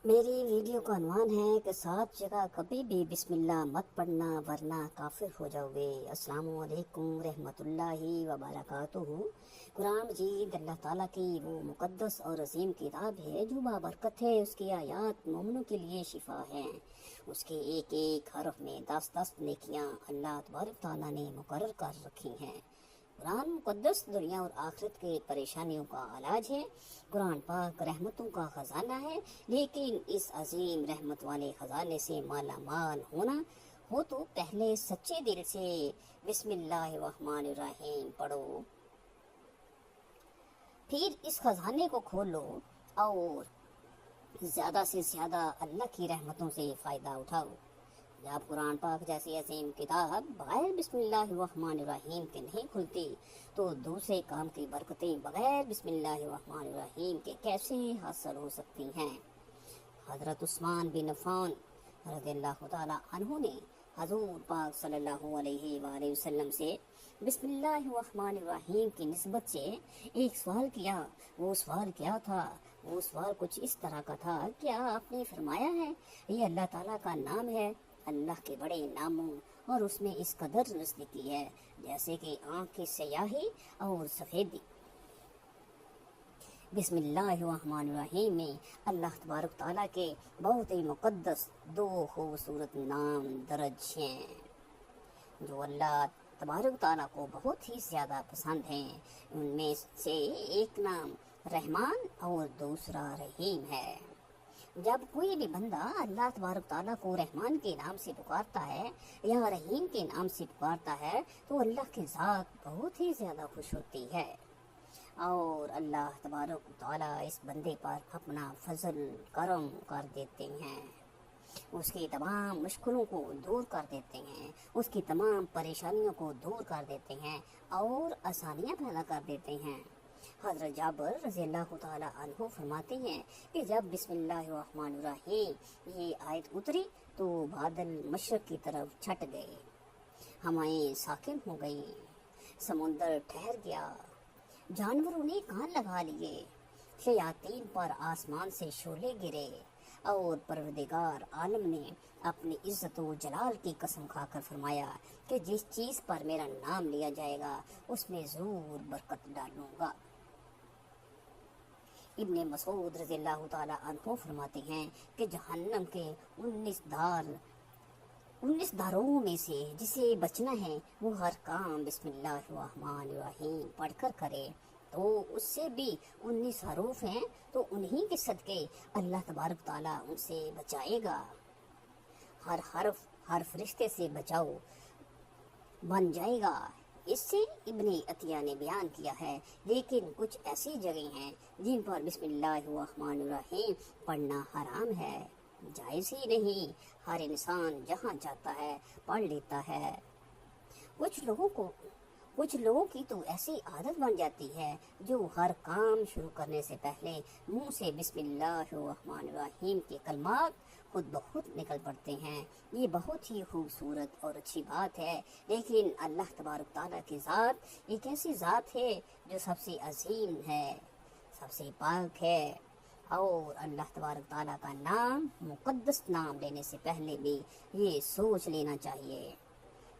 میری ویڈیو کا عنوان ہے کہ 7 جگہ کبھی بھی بسم اللہ مت پڑھنا ورنہ کافر ہو جاؤ گے۔ السلام علیکم رحمۃ اللہ وبرکاتہ۔ قرآن مجید اللہ تعالیٰ کی وہ مقدس اور عظیم کتاب ہے جو بابرکت ہے۔ اس کی آیات مومنوں کے لیے شفا ہیں۔ اس کے ایک ایک حرف میں 10 نیکیاں اللہ تبارک تعالیٰ نے مقرر کر رکھی ہیں۔ قرآن مقدس دنیا اور آخرت کے پریشانیوں کا علاج ہے۔ قرآن پاک رحمتوں کا خزانہ ہے، لیکن اس عظیم رحمت والے خزانے سے مالا مال ہونا ہو تو پہلے سچے دل سے بسم اللہ الرحمن الرحیم پڑھو، پھر اس خزانے کو کھولو اور زیادہ سے زیادہ اللہ کی رحمتوں سے فائدہ اٹھاؤ۔ جب قرآن پاک جیسی عظیم کتاب بغیر بسم اللہ الرحمن الرحیم کے نہیں کھلتی تو دوسرے کام کی برکتیں بغیر بسم اللہ الرحمن الرحیم کے کیسے حاصل ہو سکتی ہیں؟ حضرت عثمان بن عفان رضی اللہ تعالی عنہ نے حضور پاک صلی اللہ علیہ وآلہ وسلم سے بسم اللہ الرحمن الرحیم کی نسبت سے ایک سوال کیا۔ وہ سوال کیا تھا؟ وہ سوال کچھ اس طرح کا تھا، کیا آپ نے فرمایا ہے یہ اللہ تعالیٰ کا نام ہے؟ اللہ کے بڑے ناموں اور اس میں اس قدر نزدیکی ہے جیسے کہ آنکھ کی سیاہی اور سفیدی۔ بسم اللہ الرحمن الرحیم میں اللہ تبارک تعالیٰ کے بہت ہی مقدس 2 خوبصورت نام درج ہیں جو اللہ تبارک تعالیٰ کو بہت ہی زیادہ پسند ہیں۔ ان میں سے ایک نام رحمان اور دوسرا رحیم ہے۔ جب کوئی بھی بندہ اللہ تبارک تعالیٰ کو رحمان کے نام سے پکارتا ہے یا رحیم کے نام سے پکارتا ہے تو اللہ کی ذات بہت ہی زیادہ خوش ہوتی ہے اور اللہ تبارک تعالیٰ اس بندے پر اپنا فضل کرم کر دیتے ہیں، اس کی تمام مشکلوں کو دور کر دیتے ہیں، اس کی تمام پریشانیوں کو دور کر دیتے ہیں اور آسانیاں پیدا کر دیتے ہیں۔ حضرت جابر رضی اللہ تعالی عنہ فرماتے ہیں کہ جب بسم اللہ الرحمن الرحیم یہ آیت اتری تو بادل مشرق کی طرف چھٹ گئے، ہوائیں ساکن ہو گئی، سمندر ٹھہر گیا، جانوروں نے کان لگا لیے، شیاطین پر آسمان سے شعلے گرے اور پروردگار عالم نے اپنی عزت و جلال کی قسم کھا کر فرمایا کہ جس چیز پر میرا نام لیا جائے گا اس میں ضرور برکت ڈالوں گا۔ ابن مسعود رضی اللہ تعالی عنہ فرماتے ہیں کہ جہنم کے 19 داروں میں سے جسے بچنا ہے وہ ہر کام بسم اللہ الرحمن الرحیم پڑھ کر کرے، تو اس سے بھی 19 حروف ہیں تو انہی کے صدقے اللہ تبارک تعالیٰ ان سے بچائے گا۔ ہر حرف ہر فرشتے سے بچاؤ بن جائے گا۔ اس سے ابن عطیہ نے بیان کیا ہے، لیکن کچھ ایسی جگہیں ہیں جن پر بسم اللہ الرحمن الرحیم پڑھنا حرام ہے، جائز ہی نہیں۔ ہر انسان جہاں چاہتا ہے پڑھ لیتا ہے۔ کچھ لوگوں کی تو ایسی عادت بن جاتی ہے جو ہر کام شروع کرنے سے پہلے منہ سے بسم اللہ الرحمن الرحیم کے کلمات خود بخود نکل پڑتے ہیں۔ یہ بہت ہی خوبصورت اور اچھی بات ہے، لیکن اللہ تبارک تعالیٰ کی ذات ایک ایسی ذات ہے جو سب سے عظیم ہے، سب سے پاک ہے، اور اللہ تبارک تعالیٰ کا نام مقدس نام لینے سے پہلے بھی یہ سوچ لینا چاہیے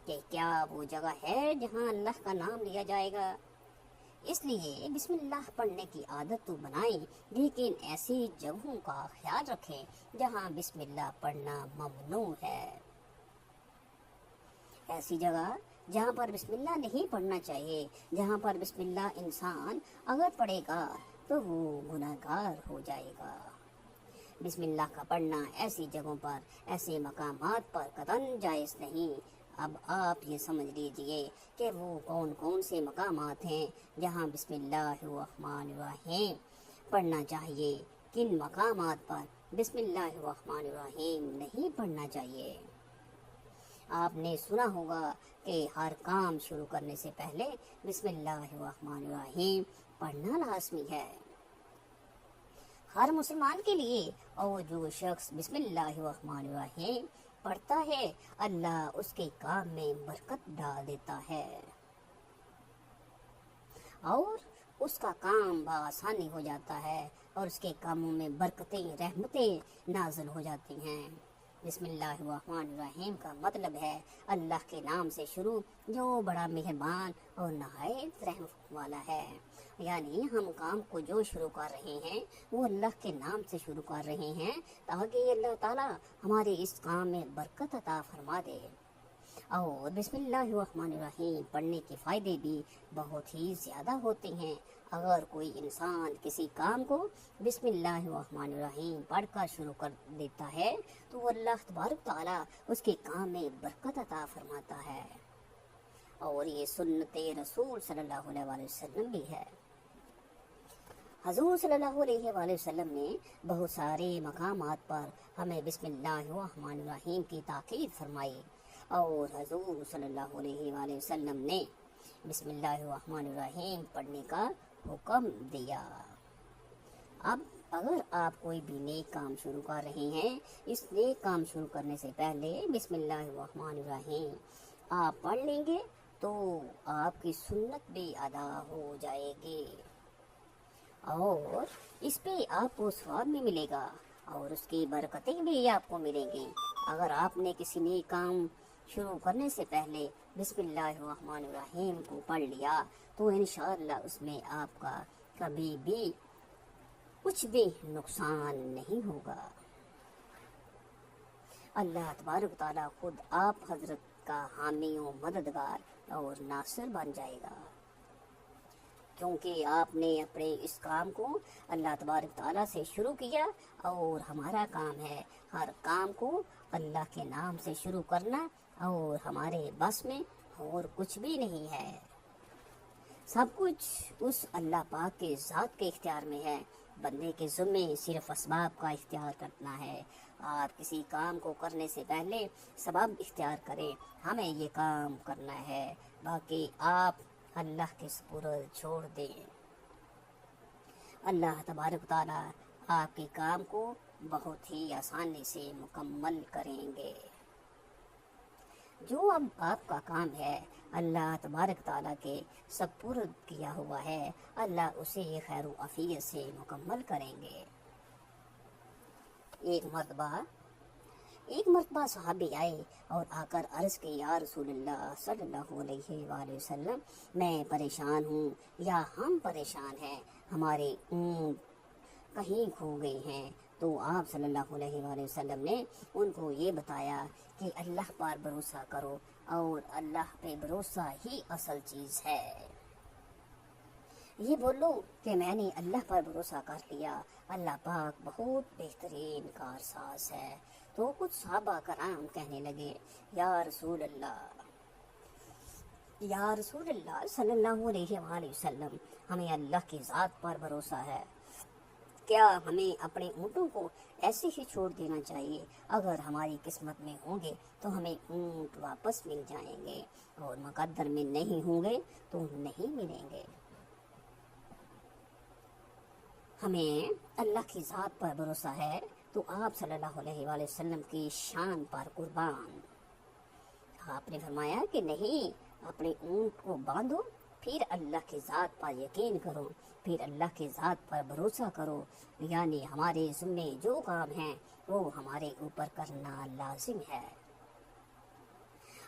کہ کیا وہ جگہ ہے جہاں اللہ کا نام لیا جائے گا۔ اس لیے بسم اللہ پڑھنے کی عادت تو بنائیں، لیکن ایسی جگہوں کا خیال رکھیں جہاں بسم اللہ پڑھنا ممنوع ہے۔ ایسی جگہ جہاں پر بسم اللہ نہیں پڑھنا چاہیے، جہاں پر بسم اللہ انسان اگر پڑھے گا تو وہ گناہگار ہو جائے گا۔ بسم اللہ کا پڑھنا ایسی جگہوں پر، ایسے مقامات پر قطعاً جائز نہیں۔ اب آپ یہ سمجھ لیجئے کہ وہ کون کون سے مقامات ہیں جہاں بسم اللہ الرحمن الرحیم پڑھنا چاہیے، کن مقامات پر بسم اللہ الرحمن الرحیم نہیں پڑھنا چاہیے۔ آپ نے سنا ہوگا کہ ہر کام شروع کرنے سے پہلے بسم اللہ الرحمن الرحیم پڑھنا لازمی ہے ہر مسلمان کے لیے، اور جو شخص بسم اللہ الرحمن الرحیم پڑھتا ہے اللہ اس کے کام میں برکت ڈال دیتا ہے اور اس کا کام بآسانی ہو جاتا ہے اور اس کے کاموں میں برکتیں رحمتیں نازل ہو جاتی ہیں۔ بسم اللہ الرحمن الرحیم کا مطلب ہے اللہ کے نام سے شروع جو بڑا مہربان اور نہایت رحم والا ہے۔ یعنی ہم کام کو جو شروع کر رہے ہیں وہ اللہ کے نام سے شروع کر رہے ہیں تاکہ اللہ تعالیٰ ہمارے اس کام میں برکت عطا فرما دے۔ اور بسم اللہ الرحمن الرحیم پڑھنے کے فائدے بھی بہت ہی زیادہ ہوتے ہیں۔ اگر کوئی انسان کسی کام کو بسم اللہ الرحمن الرحیم پڑھ کر شروع کر دیتا ہے تو اللہ تبارک تعالیٰ اس کے کام میں برکت عطا فرماتا ہے، اور یہ سنت رسول صلی اللہ علیہ وسلم بھی ہے۔ حضور صلی اللہ علیہ وآلہ وسلم نے بہت سارے مقامات پر ہمیں بسم اللہ الرحمن الرحیم کی تاکید فرمائی، اور حضور صلی اللہ علیہ وآلہ وسلم نے بسم اللہ الرحمن الرحیم پڑھنے کا حکم دیا۔ اب اگر آپ کوئی بھی نیک کام شروع کر رہے ہیں، اس نیک کام شروع کرنے سے پہلے بسم اللہ الرحمن الرحیم آپ پڑھ لیں گے تو آپ کی سنت بھی ادا ہو جائے گی، اور اس پہ آپ کو ثواب بھی ملے گا اور اس کی برکتیں بھی آپ کو ملیں گی۔ اگر آپ نے کسی نیک کام شروع کرنے سے پہلے بسم اللہ الرحمن الرحیم کو پڑھ لیا تو انشاءاللہ اس میں آپ کا کبھی بھی کچھ بھی نقصان نہیں ہوگا۔ اللہ تبارک تعالیٰ خود آپ حضرت کا حامی و مددگار اور ناصر بن جائے گا، کیونکہ آپ نے اپنے اس کام کو اللہ تبارک تعالیٰ سے شروع کیا، اور ہمارا کام ہے ہر کام کو اللہ کے نام سے شروع کرنا، اور ہمارے بس میں اور کچھ بھی نہیں ہے، سب کچھ اس اللہ پاک کے ذات کے اختیار میں ہے۔ بندے کے ذمے صرف اسباب کا اختیار کرنا ہے۔ آپ کسی کام کو کرنے سے پہلے سبب اختیار کریں، ہمیں یہ کام کرنا ہے، باقی آپ اللہ کے سپرد چھوڑ دیں۔ اللہ تبارک تعالیٰ آپ کے کام کو بہت ہی آسانی سے مکمل کریں گے۔ جو اب آپ کا کام ہے اللہ تبارک تعالیٰ کے سپرد کیا ہوا ہے، اللہ اسے خیر و عافیت سے مکمل کریں گے۔ ایک مرتبہ صحابی آئے اور آ کر عرض کی، یا رسول اللہ صلی اللہ علیہ وآلہ وسلم، میں پریشان ہوں یا ہم پریشان ہیں، ہمارے اونٹ کہیں کھو گئے ہیں۔ تو آپ صلی اللہ علیہ وآلہ وسلم نے ان کو یہ بتایا کہ اللہ پر بھروسہ کرو، اور اللہ پہ بھروسہ ہی اصل چیز ہے۔ یہ بولو کہ میں نے اللہ پر بھروسہ کر لیا، اللہ پاک بہت بہترین کارساز ہے۔ تو کچھ صحابہ کرام کہنے لگے، یا رسول اللہ صلی اللہ علیہ وآلہ وسلم، ہمیں اللہ کی ذات پر بھروسہ ہے، کیا ہمیں اپنے اونٹوں کو ایسے ہی چھوڑ دینا چاہیے؟ اگر ہماری قسمت میں ہوں گے تو ہمیں اونٹ واپس مل جائیں گے، اور مقدر میں نہیں ہوں گے تو نہیں ملیں گے۔ ہمیں اللہ کی ذات پر بھروسہ ہے، تو آپ صلی اللہ علیہ وآلہ وسلم کی شان پر قربان، آپ نے فرمایا کہ نہیں، اپنے اونٹ کو باندھو، پھر اللہ کی ذات پر یقین کرو، پھر اللہ کی ذات پر بھروسہ کرو، یعنی ہمارے ذمے جو کام ہیں وہ ہمارے اوپر کرنا لازم ہے۔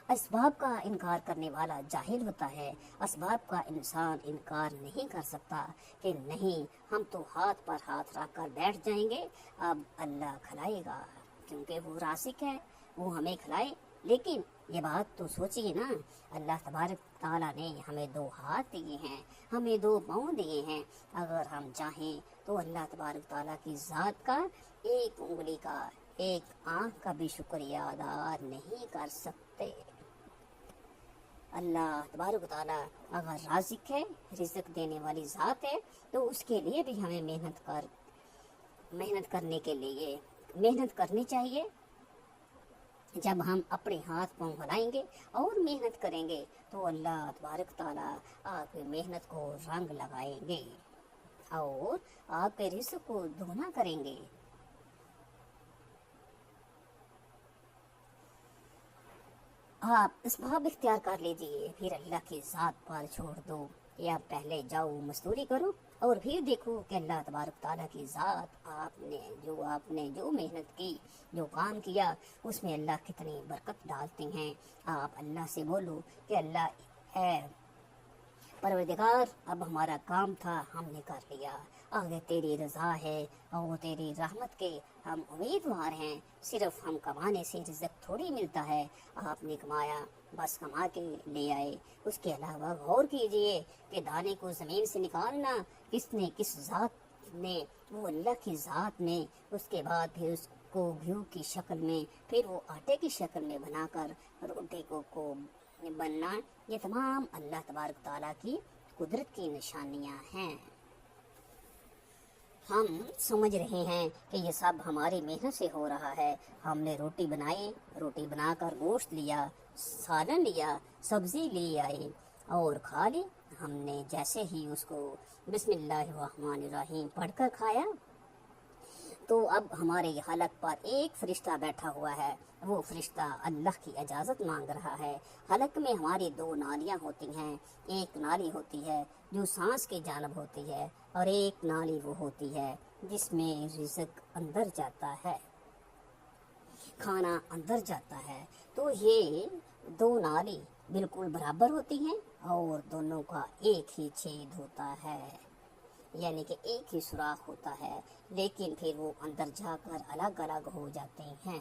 اسباب کا انکار کرنے والا جاہل ہوتا ہے، اسباب کا انسان انکار نہیں کر سکتا کہ نہیں، ہم تو ہاتھ پر ہاتھ رکھ کر بیٹھ جائیں گے، اب اللہ کھلائے گا، کیونکہ وہ رازق ہے، وہ ہمیں کھلائے۔ لیکن یہ بات تو سوچیے نا، اللہ تبارک تعالیٰ نے ہمیں 2 ہاتھ دیے ہیں، ہمیں 2 پاؤں دیے ہیں، اگر ہم چاہیں تو اللہ تبارک تعالیٰ کی ذات کا 1 انگلی کا، 1 آنکھ کا بھی شکریہ ادا نہیں کر سکتے۔ اللہ تبارک تعالیٰ اگر رازق ہے، رزق دینے والی ذات ہے، تو اس کے لیے بھی ہمیں محنت کرنی چاہیے۔ جب ہم اپنے ہاتھ پاؤں ہلائیں گے اور محنت کریں گے تو اللہ تبارک تعالیٰ آپ کی محنت کو رنگ لگائیں گے اور آپ کے رزق کو دوگنا کریں گے۔ آپ اسباب اختیار کر لیجئے، پھر اللہ کی ذات پر چھوڑ دو، یا پہلے جاؤ مزدوری کرو اور پھر دیکھو کہ اللہ تبارک تعالیٰ کی ذات آپ نے جو محنت کی، جو کام کیا، اس میں اللہ کتنی برکت ڈالتے ہیں۔ آپ اللہ سے بولو کہ اللہ اے پروردگار، اب ہمارا کام تھا ہم نے کر لیا، آگے تیری رضا ہے اور تیری رحمت کے ہم امیدوار ہیں، صرف ہم کمانے سے رزق تھوڑی ملتا ہے، آپ نے کمایا بس کما کے لے آئے۔ اس کے علاوہ غور کیجئے کہ دانے کو زمین سے نکالنا کس نے، کس ذات نے، وہ اللہ کی ذات نے، اس کے بعد پھر اس کو گھیو کی شکل میں، پھر وہ آٹے کی شکل میں بنا کر روٹی کو بننا، یہ تمام اللہ تبارک تعالیٰ کی قدرت کی نشانیاں ہیں۔ ہم سمجھ رہے ہیں کہ یہ سب ہماری محنت سے ہو رہا ہے۔ ہم نے روٹی بنائی، روٹی بنا کر گوشت لیا، سالن لیا، سبزی لے آئے اور کھا لی۔ ہم نے جیسے ہی اس کو بسم اللہ الرحمن الرحیم پڑھ کر کھایا تو اب ہمارے حلق پر ایک فرشتہ بیٹھا ہوا ہے، وہ فرشتہ اللہ کی اجازت مانگ رہا ہے۔ حلق میں ہماری دو نالیاں ہوتی ہیں، ایک نالی ہوتی ہے جو سانس کی جانب ہوتی ہے اور ایک نالی وہ ہوتی ہے جس میں رزق اندر جاتا ہے، کھانا اندر جاتا ہے۔ تو یہ دو نالی بالکل برابر ہوتی ہیں اور دونوں کا ایک ہی چھید ہوتا ہے، یعنی کہ ایک ہی سوراخ ہوتا ہے، لیکن پھر وہ اندر جا کر الگ الگ ہو جاتے ہیں۔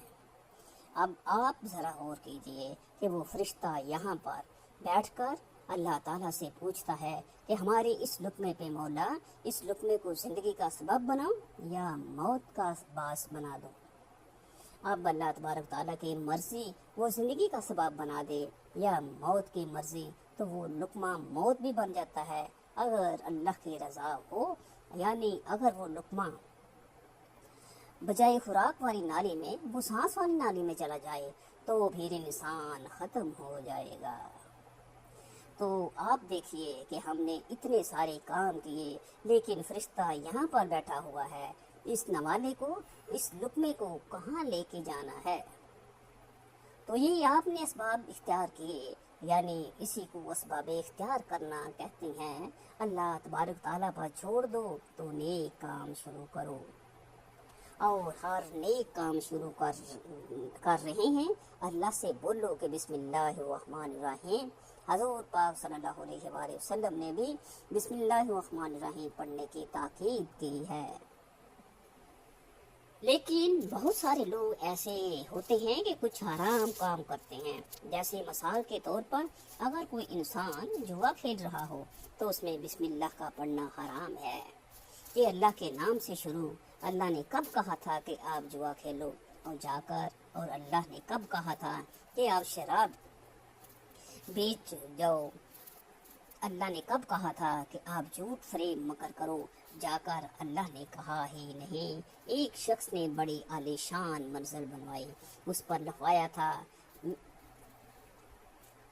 اب آپ ذرا غور کیجئے کہ وہ فرشتہ یہاں پر بیٹھ کر اللہ تعالیٰ سے پوچھتا ہے کہ ہمارے اس لقمے پہ مولا، اس لقمے کو زندگی کا سبب بناؤ یا موت کا باعث بنا دو۔ اب اللہ تبارک تعالیٰ کی مرضی وہ زندگی کا سبب بنا دے یا موت کی مرضی تو وہ لقمہ موت بھی بن جاتا ہے۔ اگر اللہ کی رضا ہو، یعنی اگر وہ لقمہ بجائے خوراک والی نالی میں وہ سانس والی نالی میں چلا جائے تو پھر انسان ختم ہو جائے گا۔ تو آپ دیکھیے کہ ہم نے اتنے سارے کام کیے لیکن فرشتہ یہاں پر بیٹھا ہوا ہے، اس نوالے کو، اس لقمے کو کہاں لے کے جانا ہے؟ تو یہ آپ نے اسباب اختیار کیے، یعنی اسی کو اسباب اختیار کرنا کہتے ہیں۔ اللہ تبارک تعالیٰ پر چھوڑ دو تو نیک کام شروع کرو، اور ہر نیک کام شروع کر رہے ہیں اللہ سے بولو کہ بسم اللہ الرحمن الرحیم۔ حضور پاک صلی اللہ علیہ وآلہ وسلم نے بھی بسم اللہ الرحمن الرحیم پڑھنے کی تاکید کی ہے۔ لیکن بہت سارے لوگ ایسے ہوتے ہیں کہ کچھ حرام کام کرتے ہیں، جیسے مثال کے طور پر اگر کوئی انسان جوا کھیل رہا ہو تو اس میں بسم اللہ کا پڑھنا حرام ہے۔ یہ اللہ کے نام سے شروع، اللہ نے کب کہا تھا کہ آپ جوا کھیلو اور جا کر، اور اللہ نے کب کہا تھا کہ آپ شراب بیچ جاؤ، اللہ نے کب کہا تھا کہ آپ جھوٹ فریب مکر کرو جا کر، اللہ نے کہا ہی نہیں۔ ایک شخص نے بڑی عالیشان منزل بنوائی، اس پر لکھوایا تھا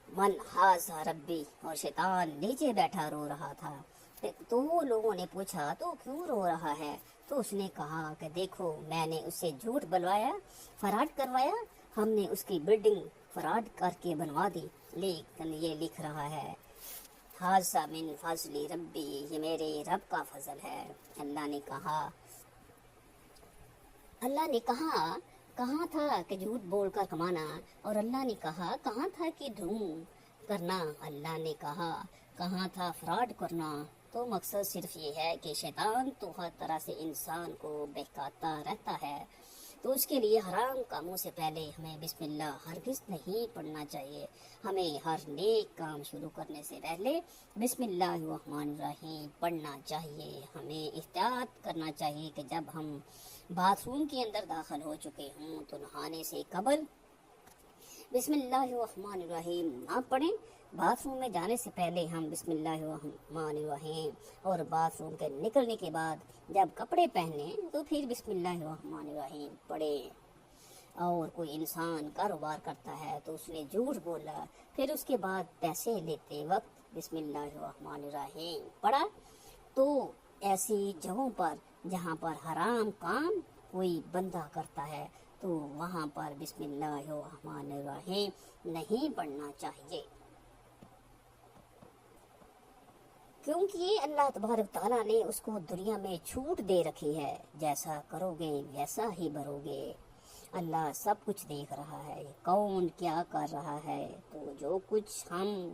من ھذا ربی، اور شیطان نیچے بیٹھا رو رہا تھا۔ تو وہ لوگوں نے پوچھا تو کیوں رو رہا ہے؟ تو اس نے کہا کہ دیکھو میں نے اسے جھوٹ بلوایا، فراڈ کروایا، ہم نے اس کی بلڈنگ فراڈ کر کے بنوا دی، لیکن یہ لکھ رہا ہے ھذا من فضل ربی، یہ میرے رب کا فضل ہے۔ اللہ نے کہا کہاں تھا کہ جھوٹ بول کر کمانا، اور اللہ نے کہا کہاں تھا کہ دھوم کرنا، اللہ نے کہا کہاں تھا فراڈ کرنا۔ تو مقصد صرف یہ ہے کہ شیطان تو ہر طرح سے انسان کو بہکاتا رہتا ہے، تو اس کے لیے حرام کاموں سے پہلے ہمیں بسم اللہ ہرگز نہیں پڑھنا چاہیے۔ ہمیں ہر نیک کام شروع کرنے سے پہلے بسم اللہ الرحمن الرحیم پڑھنا چاہیے۔ ہمیں احتیاط کرنا چاہیے کہ جب ہم باتھ روم کے اندر داخل ہو چکے ہوں تو نہانے سے قبل بسم اللہ الرحمن الرحیم نہ پڑھیں۔ باتھ روم میں جانے سے پہلے ہم بسم اللہ الرحمن الرحیم، اور باتھ روم کے نکلنے کے بعد جب کپڑے پہنیں تو پھر بسم اللہ الرحمن الرحیم پڑھیں۔ اور کوئی انسان کاروبار کرتا ہے تو اس نے جھوٹ بولا، پھر اس کے بعد پیسے لیتے وقت بسم اللہ الرحمن الرحیم پڑھا، تو ایسی جگہوں پر جہاں پر حرام کام کوئی بندہ کرتا ہے تو وہاں پر بسم اللہ الرحمن الرحیم نہیں پڑھنا چاہیے، کیونکہ اللہ تبارک تعالیٰ نے اس کو دنیا میں چھوٹ دے رکھی ہے، جیسا کرو گے ویسا ہی بھرو گے۔ اللہ سب کچھ دیکھ رہا ہے، کون کیا کر رہا ہے، تو جو کچھ ہم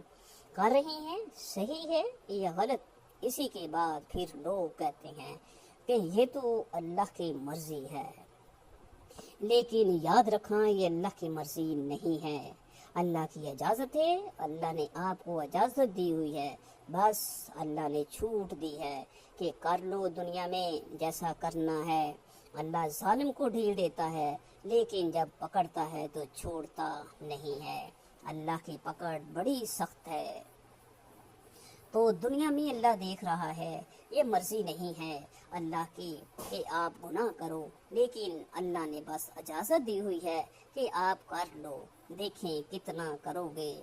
کر رہے ہیں صحیح ہے یا غلط، اسی کے بعد پھر لوگ کہتے ہیں کہ یہ تو اللہ کی مرضی ہے۔ لیکن یاد رکھنا یہ اللہ کی مرضی نہیں ہے، اللہ کی اجازت ہے، اللہ نے آپ کو اجازت دی ہوئی ہے، بس اللہ نے چھوٹ دی ہے کہ کر لو دنیا میں جیسا کرنا ہے۔ اللہ ظالم کو ڈھیل دیتا ہے، لیکن جب پکڑتا ہے تو چھوڑتا نہیں ہے۔ اللہ کی پکڑ بڑی سخت ہے۔ تو دنیا میں اللہ دیکھ رہا ہے، یہ مرضی نہیں ہے اللہ کی کہ آپ گناہ کرو، لیکن اللہ نے بس اجازت دی ہوئی ہے کہ آپ کر لو، دیکھیں کتنا کرو گے۔